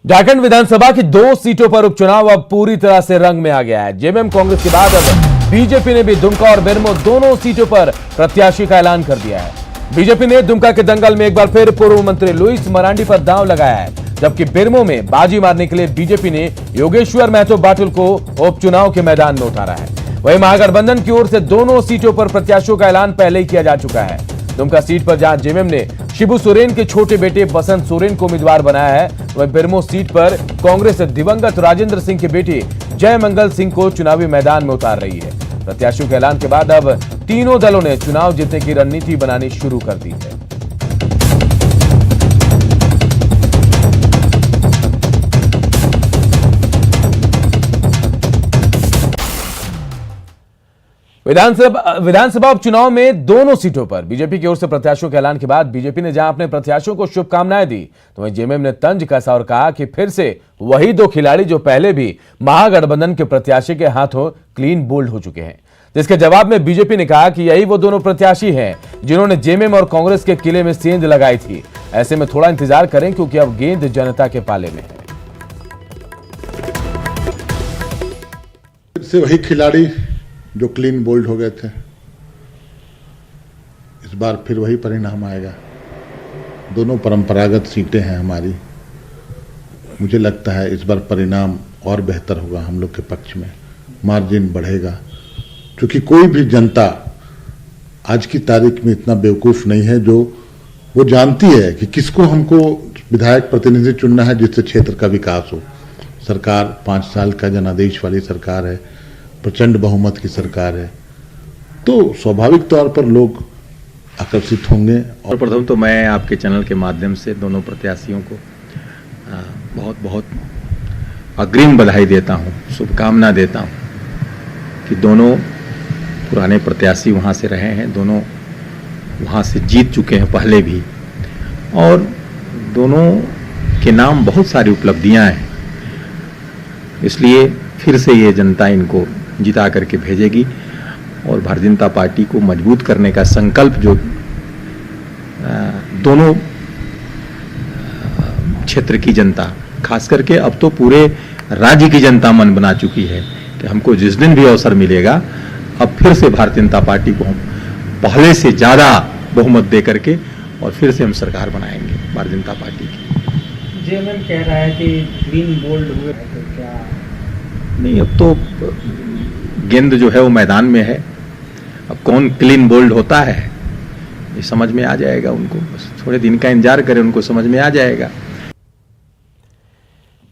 झारखंड विधानसभा की 2 सीटों पर उपचुनाव अब पूरी तरह से रंग में आ गया है। जेएमएम कांग्रेस के बाद अब बीजेपी ने भी दुमका और बेरमो दोनों सीटों पर प्रत्याशी का ऐलान कर दिया है। बीजेपी ने दुमका के दंगल में एक बार फिर पूर्व मंत्री लुईस मरांडी पर दांव लगाया है, जबकि बेरमो में बाजी मारने के लिए बीजेपी ने योगेश्वर महतो बाटुल को उपचुनाव के मैदान में उतारा है। वहीं महागठबंधन की ओर से दोनों सीटों पर प्रत्याशियों का ऐलान पहले ही किया जा चुका है। दुमका सीट पर जहां जेएमएम ने शिबू सोरेन के छोटे बेटे बसंत सोरेन को उम्मीदवार बनाया है, वहीं बेरमो सीट पर कांग्रेस दिवंगत राजेंद्र सिंह के बेटे जय मंगल सिंह को चुनावी मैदान में उतार रही है। प्रत्याशियों के ऐलान के बाद अब तीनों दलों ने चुनाव जीतने की रणनीति बनानी शुरू कर दी है। विधानसभा उपचुनाव में दोनों सीटों पर बीजेपी की ओर से प्रत्याशियों के ऐलान के बाद बीजेपी ने जहां अपने प्रत्याशियों को शुभकामनाएं दी, तो वहीं जेएमएम ने तंज कसा और कहा कि फिर से वही 2 खिलाड़ी जो पहले भी महागठबंधन के प्रत्याशी के हाथों क्लीन बोल्ड हो चुके हैं। जिसके जवाब में बीजेपी ने कहा कि यही वो दोनों प्रत्याशी हैं जिन्होंने जेएमएम और कांग्रेस के किले में सेंध लगाई थी। ऐसे में थोड़ा इंतजार करें, क्योंकि अब गेंद जनता के पाले में है। फिर से वही खिलाड़ी जो क्लीन बोल्ड हो गए थे, इस बार फिर वही परिणाम आएगा। दोनों परंपरागत सीटें हैं हमारी। मुझे लगता है इस बार परिणाम और बेहतर होगा हम लोग के पक्ष में, मार्जिन बढ़ेगा, क्योंकि कोई भी जनता आज की तारीख में इतना बेवकूफ नहीं है जो वो जानती है कि किसको हमको विधायक प्रतिनिधि चुनना है जिससे क्षेत्र का विकास हो। सरकार 5 साल का जनादेश वाली सरकार है, प्रचंड बहुमत की सरकार है, तो स्वाभाविक तौर पर लोग आकर्षित होंगे। और प्रथम तो मैं आपके चैनल के माध्यम से दोनों प्रत्याशियों को बहुत बहुत अग्रिम बधाई देता हूं, शुभकामना देता हूं कि दोनों पुराने प्रत्याशी वहां से रहे हैं, दोनों वहां से जीत चुके हैं पहले भी, और दोनों के नाम बहुत सारी उपलब्धियां हैं। इसलिए फिर से ये जनता इनको जिता करके भेजेगी और भारतीय जनता पार्टी को मजबूत करने का संकल्प जो दोनों क्षेत्र की जनता, खास करके अब तो पूरे राज्य की जनता मन बना चुकी है कि हमको जिस दिन भी अवसर मिलेगा अब फिर से भारतीय जनता पार्टी को हम पहले से ज्यादा बहुमत दे करके और फिर से हम सरकार बनाएंगे भारतीय जनता पार्टी की। जेएमएम कह रहा है कि ग्रीन बोल्ड हुए, तो क्या नहीं, अब तो गेंद जो है वो मैदान में है। अब कौन क्लीन बोल्ड होता है ये समझ में आ जाएगा उनको, बस थोड़े दिन का इंतजार करें, उनको समझ में आ जाएगा।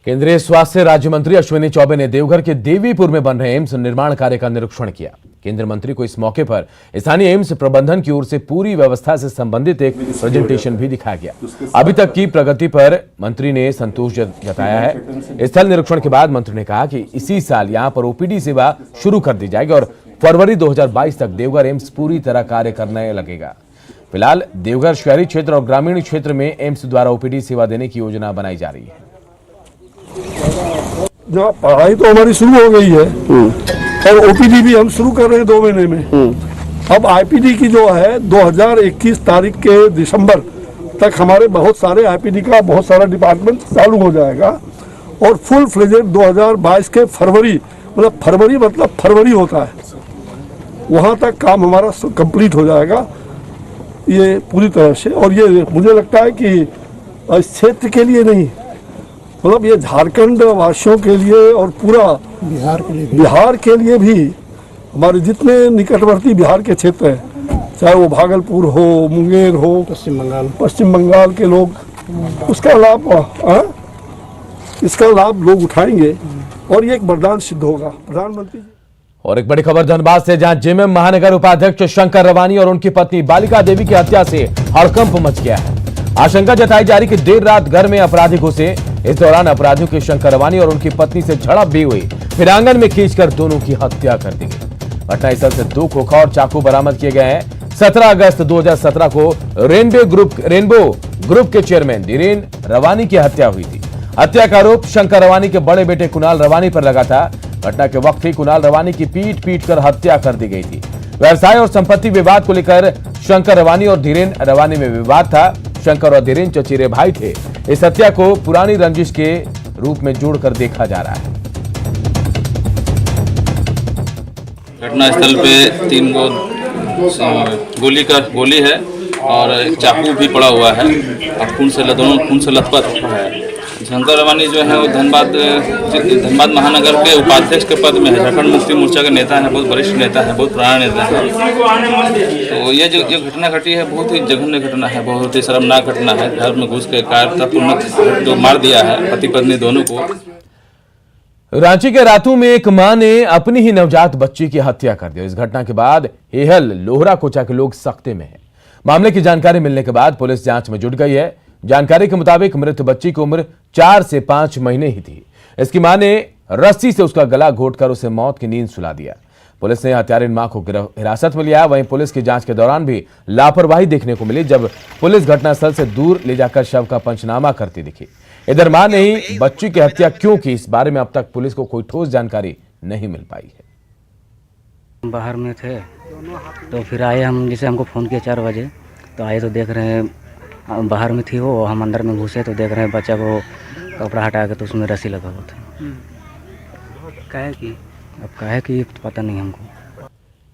केंद्रीय स्वास्थ्य राज्य मंत्री अश्विनी चौबे ने देवघर के देवीपुर में बन रहे एम्स निर्माण कार्य का निरीक्षण किया। केंद्रीय मंत्री को इस मौके पर स्थानीय एम्स प्रबंधन की ओर से पूरी व्यवस्था से संबंधित एक प्रेजेंटेशन भी दिखाया गया। अभी तक की प्रगति पर मंत्री ने संतोष जताया है। स्थल निरीक्षण के बाद मंत्री ने कहा कि इसी साल यहां पर ओपीडी सेवा शुरू कर दी जाएगी और फरवरी 2022 तक देवघर एम्स पूरी तरह कार्य करने लगेगा। फिलहाल देवघर शहरी क्षेत्र और ग्रामीण क्षेत्र में एम्स द्वारा ओपीडी सेवा देने की योजना बनाई जा रही है। जो पढ़ाई तो हमारी शुरू हो गई है और ओपीडी भी हम शुरू कर रहे हैं 2 महीने में। अब आईपीडी की जो है 2021 तारीख के दिसंबर तक हमारे बहुत सारे आईपीडी का बहुत सारा डिपार्टमेंट चालू हो जाएगा और फुल फ्लेजेड 2022 के फरवरी मतलब फरवरी होता है, वहां तक काम हमारा कंप्लीट हो जाएगा ये पूरी तरह से। और ये मुझे लगता है कि इस क्षेत्र के लिए नहीं, मतलब ये झारखंड वासियों के लिए और पूरा बिहार के लिए भी, हमारे जितने निकटवर्ती बिहार के क्षेत्र हैं, चाहे वो भागलपुर हो, मुंगेर हो, पश्चिम बंगाल के लोग इसका लाभ लोग उठाएंगे और ये एक वरदान सिद्ध होगा। प्रधानमंत्री जी। और एक बड़ी खबर धनबाद से, जहां जेएमएम महानगर उपाध्यक्ष शंकर रवानी और उनकी पत्नी बालिका देवी की हत्या से हड़कंप मच गया है। आशंका जताई जा रही कि देर रात घर में अपराधी घुसे। इस दौरान अपराधियों की शंकर रवानी और उनकी पत्नी से झड़प भी हुई, फिर आंगन में खींचकर दोनों की हत्या कर दी गई। घटनास्थल से 2 खोखा और चाकू बरामद किए गए हैं। 17 अगस्त 2017 को रेनबो ग्रुप के चेयरमैन धीरेन रवानी की हत्या हुई थी। हत्या का आरोप शंकर रवानी के बड़े बेटे कुणाल रवानी पर लगा था। घटना के वक्त ही कुणाल रवानी की पीट कर हत्या कर दी गई थी। व्यवसाय और संपत्ति विवाद को लेकर शंकर रवानी और धीरेन रवानी में विवाद था। शंकर और धीरेन चचेरे भाई थे। इस हत्या को पुरानी रंजिश के रूप में जोड़कर देखा जा रहा है। घटनास्थल पे 3 गो गोली है और एक चाकू भी पड़ा हुआ है और दोनों खून से लथपथ है। शंकर रवानी जो है वो धनबाद महानगर के उपाध्यक्ष के पद में है। झारखंड मुक्ति मोर्चा के नेता है, बहुत वरिष्ठ नेता है, बहुत पुराना नेता है। तो ये जो घटना घटी है बहुत ही जघन्य घटना है, बहुत ही शर्मनाक घटना है। घर में घुस के कायरतापूर्वक जो मार दिया है पति पत्नी दोनों को। रांची के रातू में एक मां ने अपनी ही नवजात बच्ची की हत्या कर दी। इस घटना के बाद हेहल लोहरा कोचा के लोग सख्ते में हैं। मामले की जानकारी मिलने के बाद पुलिस जांच में जुट गई है। जानकारी के मुताबिक मृत बच्ची की उम्र 4 से 5 महीने ही थी। इसकी मां ने रस्सी से उसका गला घोंटकर उसे मौत की नींद सुला दिया। पुलिस ने हत्यारिन मां को हिरासत में लिया। वहीं पुलिस की जांच के दौरान भी लापरवाही देखने को मिली, जब पुलिस घटनास्थल से दूर ले जाकर शव का पंचनामा करती दिखी। इधर मां ने ही बच्ची की हत्या क्यों की, इस बारे में अब तक पुलिस को कोई ठोस जानकारी नहीं मिल पाई है। बाहर में थे तो फिर आए हम, जैसे हमको फ़ोन किया 4 बजे तो आए तो देख रहे हैं बाहर में थी वो। हम अंदर में घुसे तो देख रहे हैं बच्चा को कपड़ा हटा के तो उसमें रस्सी लगा हुआ था। काहे की पता नहीं हमको।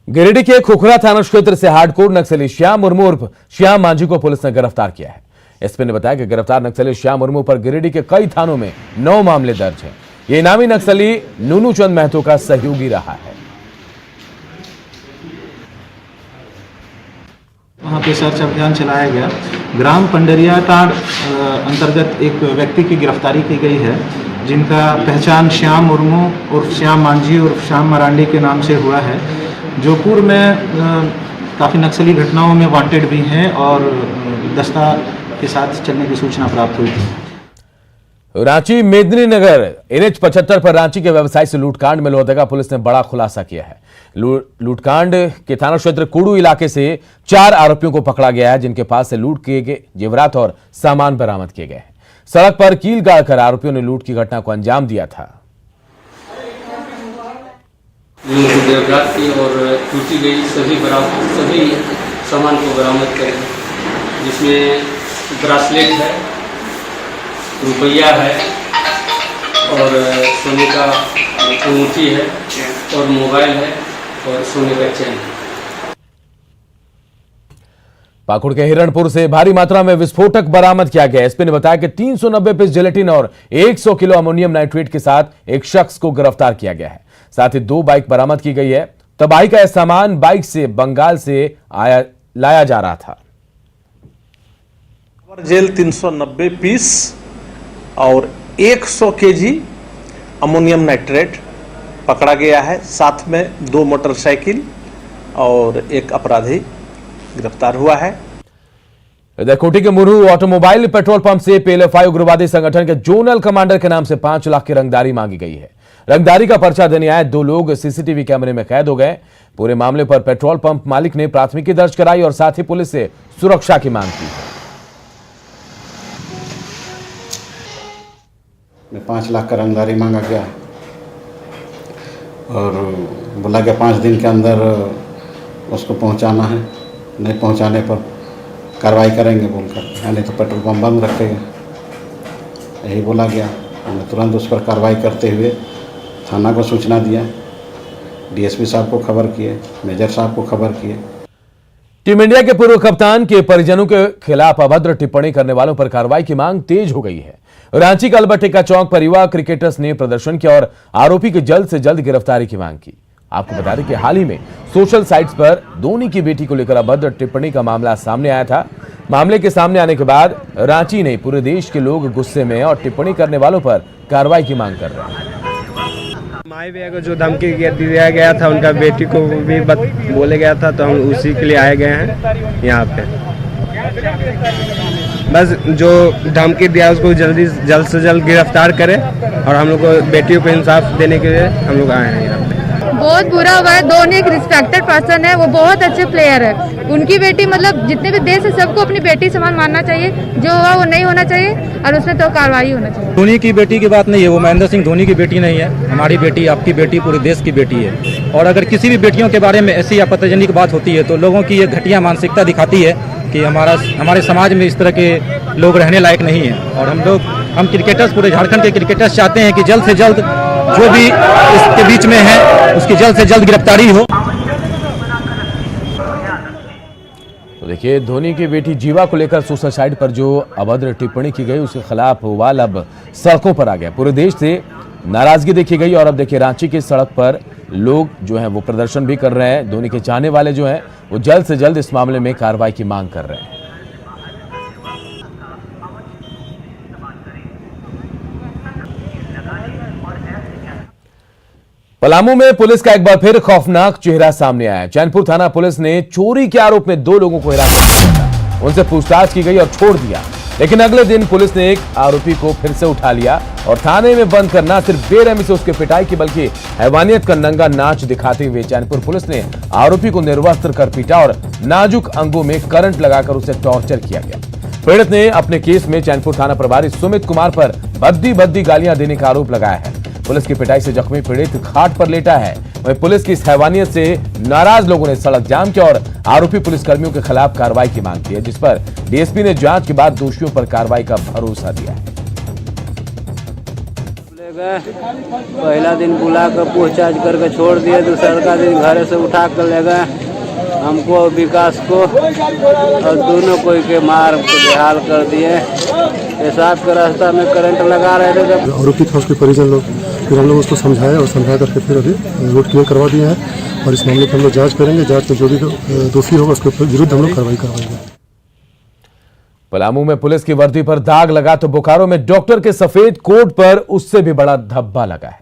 गिरिडीह के खुखरा थाना क्षेत्र से हार्डकोर नक्सली श्याम मुर्मू उर्फ श्याम मांझी को पुलिस ने गिरफ्तार किया है। एसपी ने बताया कि गिरफ्तार नक्सली श्याम मुर्मू पर गिरिडीह के कई थानों में 9 मामले दर्ज हैं। ये इनामी नक्सली नूनू चंद महतो का सहयोगी रहा है। वहाँ पे सर्च अभियान चलाया गया। ग्राम पंडरियाटांड अंतर्गत एक व्यक्ति की गिरफ्तारी की गई है, जिनका पहचान श्याम मुर्मू उर्फ श्याम मांझी उर्फ श्याम मरांडी के नाम से हुआ है, जो पूर्व में काफ़ी नक्सली घटनाओं में वांटेड भी हैं और दस्ता के साथ चलने की सूचना प्राप्त हुई थी। रांची मेदिनीनगर NH 75 पर रांची के व्यवसायी से लूटकांड में लोहरदगा पुलिस ने बड़ा खुलासा किया है। लूटकांड के थाना क्षेत्र कुड़ू इलाके से 4 आरोपियों को पकड़ा गया है, जिनके पास से लूट किए गए जेवरात और सामान बरामद किए गए हैं। सड़क पर कील गाड़कर आरोपियों ने लूट की घटना को अंजाम दिया था। जेवरात की और टूटी गई सभी सामान को बरामद करें, जिसमें ब्रासलेट है, रुपया है और सोने का अंगूठी है और मोबाइल है और सोने का चैन है। पाकुड़ के हिरणपुर से भारी मात्रा में विस्फोटक बरामद किया गया। एसपी ने बताया कि 390 पीस जिलेटिन और 100 किलो अमोनियम नाइट्रेट के साथ एक शख्स को गिरफ्तार किया गया है। साथ ही 2 बाइक बरामद की गई है। तबाही का यह सामान बाइक से बंगाल से लाया जा रहा था। जेल 390 पीस और 100 केजी अमोनियम नाइट्रेट पकड़ा गया है। साथ में 2 मोटरसाइकिल और एक अपराधी गिरफ्तार हुआ है। इधर कोटी के मुरहू ऑटोमोबाइल पेट्रोल पंप से PLFI उग्रवादी संगठन के जोनल कमांडर के नाम से 5 लाख की रंगदारी मांगी गई है। रंगदारी का पर्चा देने आए 2 लोग CCTV कैमरे में कैद हो गए। पूरे मामले पर पेट्रोल पंप मालिक ने प्राथमिकी दर्ज कराई और साथ ही पुलिस से सुरक्षा की मांग की है। 5 लाख का रंगदारी मांगा गया और बोला गया 5 दिन के अंदर उसको पहुंचाना है, नहीं पहुंचाने पर कार्रवाई करेंगे बोलकर, यानी तो पेट्रोल पंप बंद रखेंगे, यही बोला गया। हमने तुरंत उस पर कार्रवाई करते हुए थाना को सूचना दिया, DSP साहब को खबर किए, मेजर साहब को खबर किए। टीम इंडिया के पूर्व कप्तान के परिजनों के खिलाफ अभद्र टिप्पणी करने वालों पर कार्रवाई की मांग तेज हो गई है। रांची के अल्बर्टिका चौक पर युवा क्रिकेटर्स ने प्रदर्शन किया और आरोपी की जल्द से जल्द गिरफ्तारी की मांग की। आपको बता दें कि हाल ही में सोशल साइट्स पर धोनी की बेटी को लेकर अभद्र टिप्पणी का मामला सामने आया था। मामले के सामने आने के बाद रांची नहीं पूरे देश के लोग गुस्से में और टिप्पणी करने वालों पर कार्रवाई की मांग कर रहे हैं। माई भैया को जो धमकी दिया गया था, उनका बेटी को भी बोले गया था, तो हम उसी के लिए आए गए हैं यहाँ पे। बस जो धमकी दिया उसको जल्द से जल्द गिरफ्तार करें और हम लोग को बेटियों को इंसाफ देने के लिए हम लोग आए हैं यहाँ पे। बहुत बुरा हुआ है। धोनी एक रिस्पेक्टेड पर्सन है, वो बहुत अच्छे प्लेयर है। उनकी बेटी मतलब जितने भी देश है सबको अपनी बेटी समान मानना चाहिए। जो हुआ वो नहीं होना चाहिए और उसमें तो कार्रवाई होना चाहिए। धोनी की बेटी की बात नहीं है, वो महेंद्र सिंह धोनी की बेटी नहीं है। हमारी बेटी, आपकी बेटी, पूरे देश की बेटी है। और अगर किसी भी बेटियों के बारे में ऐसी आपत्तिजनक बात होती है तो लोगों की ये घटिया मानसिकता दिखाती है कि हमारे समाज में इस तरह के लोग रहने लायक नहीं है। और हम लोग हम क्रिकेटर्स, पूरे झारखंड के क्रिकेटर्स चाहते हैं कि जल्द से जल्द जो भी इसके बीच में है उसकी जल्द से जल्द गिरफ्तारी हो। तो देखिए, धोनी की बेटी जीवा को लेकर सुसाइड पर जो अभद्र टिप्पणी की गई उसके खिलाफ वाल अब सड़कों पर आ गया। पूरे देश से नाराजगी देखी गई और अब देखिए रांची की सड़क पर लोग जो हैं वो प्रदर्शन भी कर रहे हैं। धोनी के चाहने वाले जो हैं वो जल्द से जल्द इस मामले में कार्रवाई की मांग कर रहे हैं। पलामू में पुलिस का एक बार फिर खौफनाक चेहरा सामने आया। चैनपुर थाना पुलिस ने चोरी के आरोप में 2 लोगों को हिरासत में लिया था। उनसे पूछताछ की गई और छोड़ दिया, लेकिन अगले दिन पुलिस ने एक आरोपी को फिर से उठा लिया और थाने में बंद कर न सिर्फ बेरहमी से उसके पिटाई की बल्कि हैवानियत का नंगा नाच दिखाते हुए चैनपुर पुलिस ने आरोपी को निर्वस्त्र कर पीटा और नाजुक अंगों में करंट लगाकर उसे टॉर्चर किया गया। पीड़ित ने अपने केस में चैनपुर थाना प्रभारी सुमित कुमार पर भद्दी गालियां देने का आरोप लगाया है। पुलिस की पिटाई से जख्मी पीड़ित खाट पर लेटा है। वहीं पुलिस की इस हैवानियत से नाराज लोगों ने सड़क जाम किया और आरोपी पुलिसकर्मियों के खिलाफ कार्रवाई की मांग की है, जिस पर डीएसपी ने जांच के बाद दोषियों पर कार्रवाई का भरोसा दिया है। पहला दिन बुला कर पूछताछ करके छोड़ दिए, दूसरा दिन घर से उठा कर ले गए हमको और विकास को, और दोनों को के मार बेहाल कर दिए। पेशाब के रास्ता में करंट लगा रहे थे। जब आरोपी था उसके परिजन लोग, फिर हम लोग उसको समझाया और समझा करके फिर अभी रोड क्लियर करवा दिया है और इस मामले पर हम लोग जांच करेंगे। जांच में जो भी दोषी होगा उसके विरुद्ध हम लोग कार्रवाई करवाएंगे। पलामू में पुलिस की वर्दी पर दाग लगा तो बोकारो में डॉक्टर के सफेद कोट पर उससे भी बड़ा धब्बा लगा है।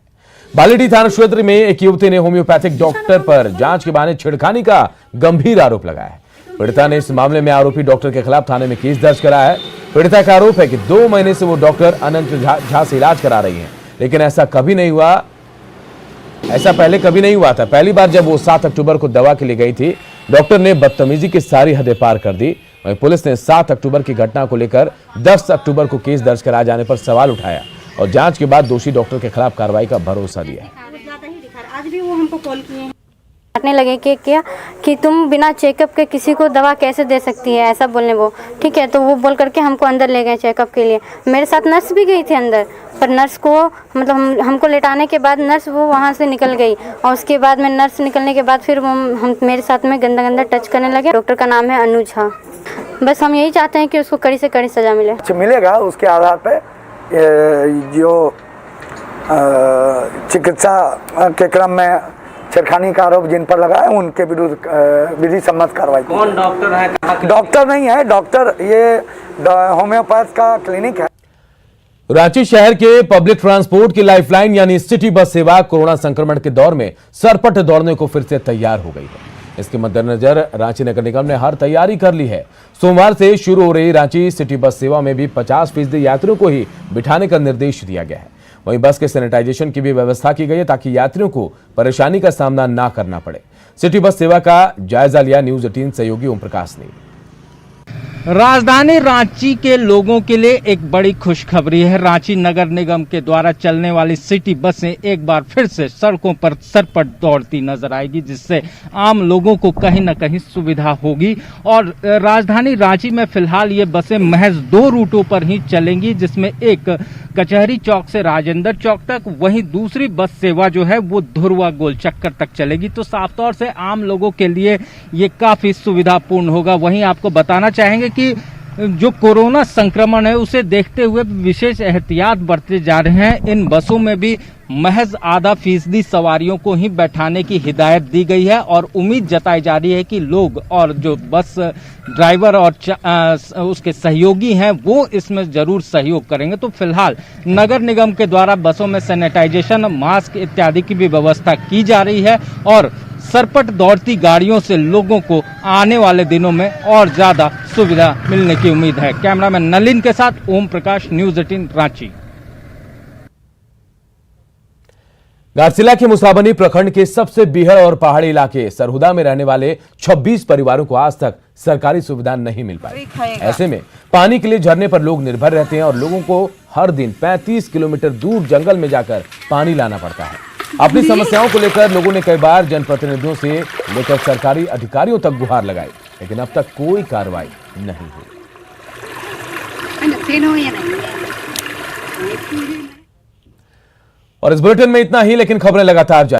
बालीडीह थाना क्षेत्र में एक युवती ने होम्योपैथिक डॉक्टर पर जांच के बहाने छेड़खानी का गंभीर आरोप लगाया है। पीड़िता ने इस मामले में आरोपी डॉक्टर के खिलाफ थाने में केस दर्ज कराया है। पीड़िता का आरोप है कि 2 महीने से वो डॉक्टर अनंत झा से इलाज करा रही हैं, लेकिन ऐसा पहले कभी नहीं हुआ था। पहली बार जब वो 7 अक्टूबर को दवा के लिए गई थी, डॉक्टर ने बदतमीजी की सारी हदें पार कर दी। वहीं पुलिस ने 7 अक्टूबर की घटना को लेकर 10 अक्टूबर को केस दर्ज कराए जाने पर सवाल उठाया और जांच के बाद दोषी डॉक्टर के खिलाफ कार्रवाई का भरोसा दिया। आज भी वो हमको कॉल किए हैं, काटने लगे कि तुम बिना चेकअप के किसी को दवा कैसे दे सकती है, ऐसा बोलने वो। ठीक है, तो वो बोल करके हमको अंदर ले गए चेकअप के लिए। मेरे साथ नर्स भी गई थी अंदर, पर नर्स को मतलब हमको लेटाने के बाद नर्स वो वहाँ से निकल गई और उसके बाद में नर्स निकलने के बाद फिर वो हम मेरे साथ में गंदा टच करने लगे। डॉक्टर का नाम है अनुज झा। बस हम यही चाहते हैं कि उसको कड़ी से कड़ी सजा मिलेगा। उसके आधार पर जो चिकित्सा के क्रम में छेड़खानी का आरोप जिन पर लगा है उनके विरुद्ध विधि सम्मत कार्रवाई। कौन डॉक्टर है? डॉक्टर नहीं है, डॉक्टर ये होम्योपैथ का क्लिनिक है। रांची शहर के पब्लिक ट्रांसपोर्ट की लाइफलाइन यानी सिटी बस सेवा कोरोना संक्रमण के दौर में सरपट दौड़ने को फिर से तैयार हो गई है। इसके मद्देनजर रांची नगर निगम ने हर तैयारी कर ली है। सोमवार से शुरू हो रही रांची सिटी बस सेवा में भी 50% यात्रियों को ही बिठाने का निर्देश दिया गया है। वहीं बस के सैनिटाइजेशन की भी व्यवस्था की गई है ताकि यात्रियों को परेशानी का सामना ना करना पड़े। सिटी बस सेवा का जायजा लिया न्यूज 18 सहयोगी ओम प्रकाश ने। राजधानी रांची के लोगों के लिए एक बड़ी खुशखबरी है। रांची नगर निगम के द्वारा चलने वाली सिटी बसें एक बार फिर से सड़कों पर सरपट दौड़ती नजर आएगी, जिससे आम लोगों को कहीं न कहीं सुविधा होगी। और राजधानी रांची में फिलहाल ये बसें महज 2 रूटों पर ही चलेंगी, जिसमें एक कचहरी चौक से राजेंद्र चौक तक, वहीं दूसरी बस सेवा जो है वो धुरवा गोल चक्कर तक चलेगी। तो साफ तौर से आम लोगों के लिए ये काफी सुविधापूर्ण होगा। वहीं आपको बताना चाहेंगे कि जो कोरोना संक्रमण है उसे देखते हुए विशेष एहतियात बरते जा रहे हैं। इन बसों में भी महज आधा फीसदी सवारियों को ही बैठाने की हिदायत दी गई है और उम्मीद जताई जा रही है कि लोग और जो बस ड्राइवर और उसके सहयोगी हैं वो इसमें जरूर सहयोग करेंगे। तो फिलहाल नगर निगम के द्वारा बसों में सैनिटाइजेशन, मास्क इत्यादि की भी व्यवस्था की जा रही है और सरपट दौड़ती गाड़ियों से लोगों को आने वाले दिनों में और ज्यादा सुविधा मिलने की उम्मीद है। कैमरामैन नलिन के साथ ओम प्रकाश, न्यूज 18 रांची। घाटशिला के मुसाबनी प्रखंड के सबसे बीहड़ और पहाड़ी इलाके सरहुदा में रहने वाले 26 परिवारों को आज तक सरकारी सुविधा नहीं मिल पाई। ऐसे में पानी के लिए झरने पर लोग निर्भर रहते हैं और लोगों को हर दिन 35 किलोमीटर दूर जंगल में जाकर पानी लाना पड़ता है। अपनी समस्याओं को लेकर लोगों ने कई बार जनप्रतिनिधियों से लेकर सरकारी अधिकारियों तक गुहार लगाई, लेकिन अब तक कोई कार्रवाई नहीं हुई। और इस बुलेटिन में इतना ही, लेकिन खबरें लगातार जारी।